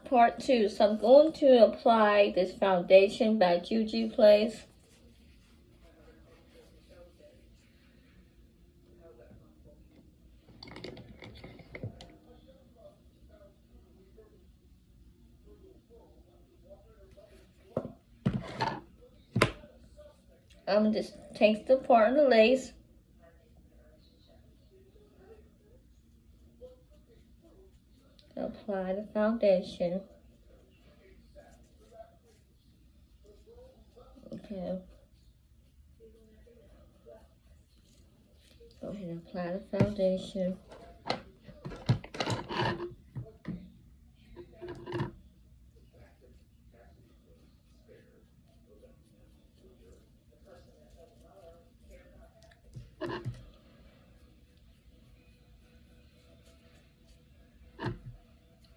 part 2. So I'm going to apply this foundation by QUWigs. I'm going to just take the part of the lace. Apply the foundation. Okay. Go ahead and apply the foundation.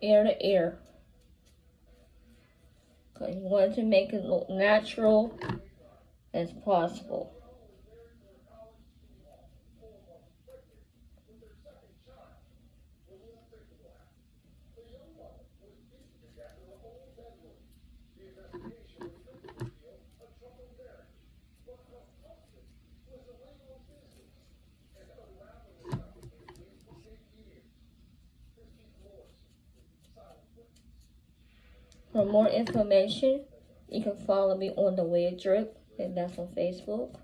Ear to ear. Because you want to make it look natural as possible. For more information, you can follow me on the Wig Drip, and that's on Facebook.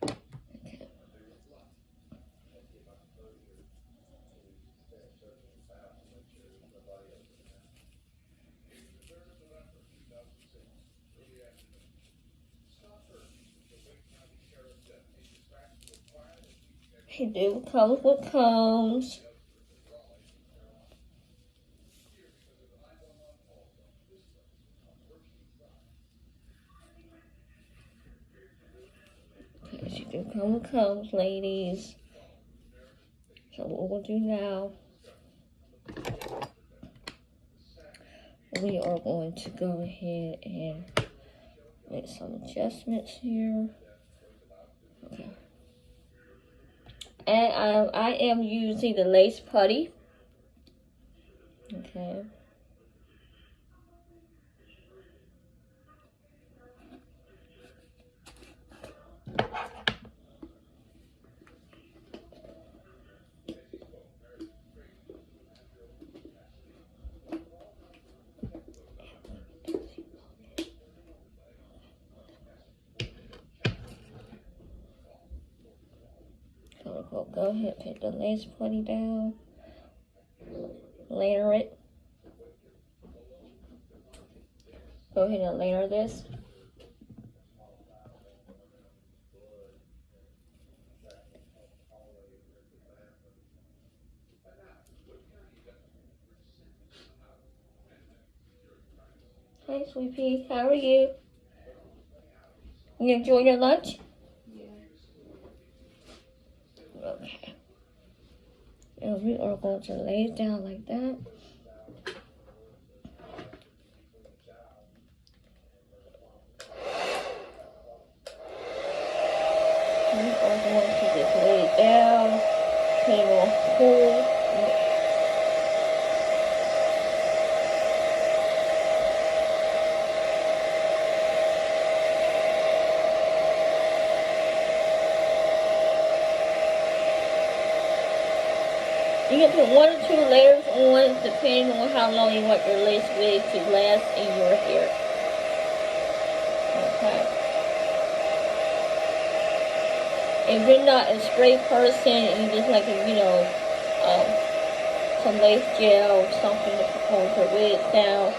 Okay. He do comes with combs. She do come with combs, ladies. So what we'll do now, we are going to go ahead and make some adjustments here. Okay. And I am using the lace putty. Okay. Go ahead, put the lace putty down, layer it. Go ahead and layer this. Hi, Sweet Pea, how are you? You enjoy your lunch? Okay. And we are going to lay it down like that. We are going to just lay it down, put it on cool. You can put 1 or 2 layers on, depending on how long you want your lace wig to last in your hair. Okay. If you're not a spray person and you just like, some lace gel or something to hold your wigs down,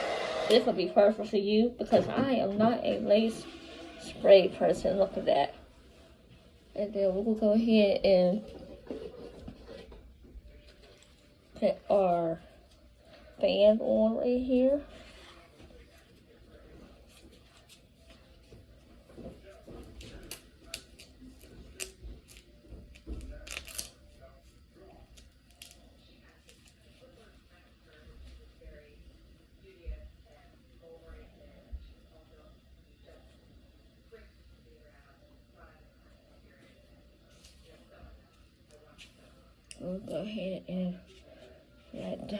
this will be perfect for you because I am not a lace spray person. Look at that. And then we'll go ahead and put our band on right here. I'll go ahead and let that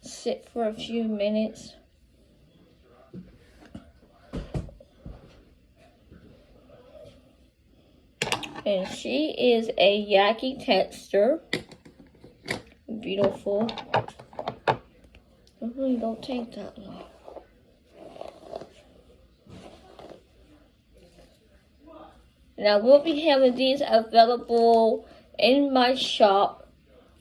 sit for a few minutes. And she is a yaki texture. Beautiful. It really don't take that long. And I will be having these available in my shop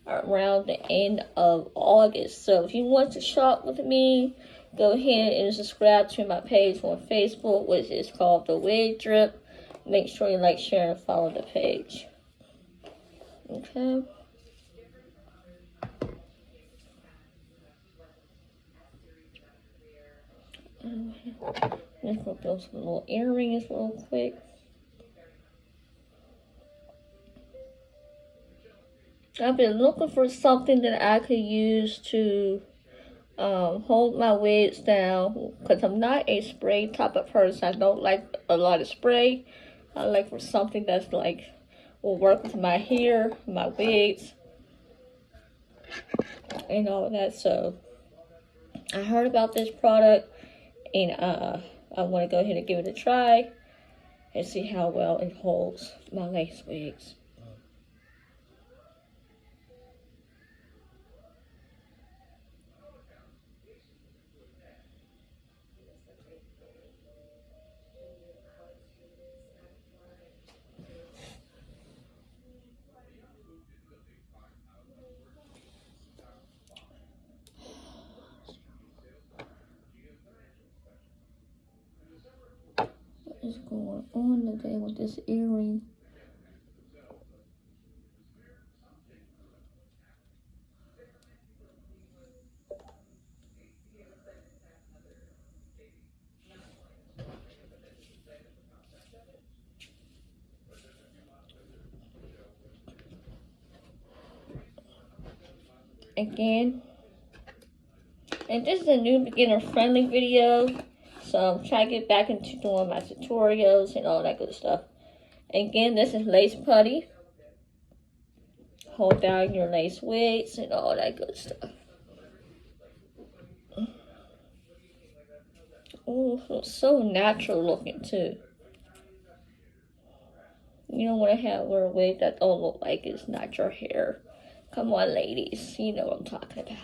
around the end of August. So if you want to shop with me, go ahead and subscribe to my page on Facebook, which is called The Wig Drip. Make sure you like, share, and follow the page. Okay. Let's go build some little earrings real quick. I've been looking for something that I could use to hold my wigs down, because I'm not a spray type of person. I don't like a lot of spray. I like for something that's like will work with my hair, my wigs, and all of that. So I heard about this product, and I want to go ahead and give it a try and see how well it holds my lace wigs. What is going on today with this earring? Again, and this is a new beginner friendly video, so I'm trying to get back into doing my tutorials and all that good stuff. Again, this is lace putty. Hold down your lace wigs and all that good stuff. Oh, it's so natural looking too. You don't want to wear a wig that don't look like it's not your hair. Come on, ladies, you know what I'm talking about.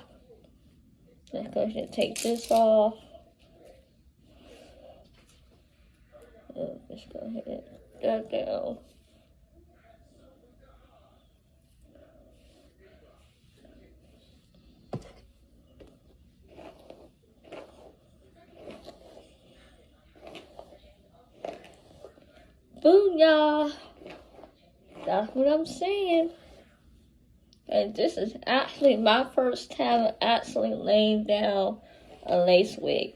Let's go ahead and take this off. Let's go ahead and put that down. Boom, y'all. That's what I'm saying. And this is actually my first time actually laying down a lace wig.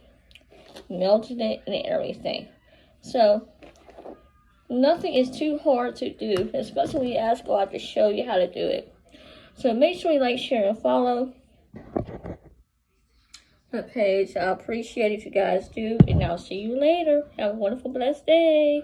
Melted it and everything. So, nothing is too hard to do, especially when you ask God to show you how to do it. So make sure you like, share, and follow the page. I appreciate it if you guys do. And I'll see you later. Have a wonderful, blessed day.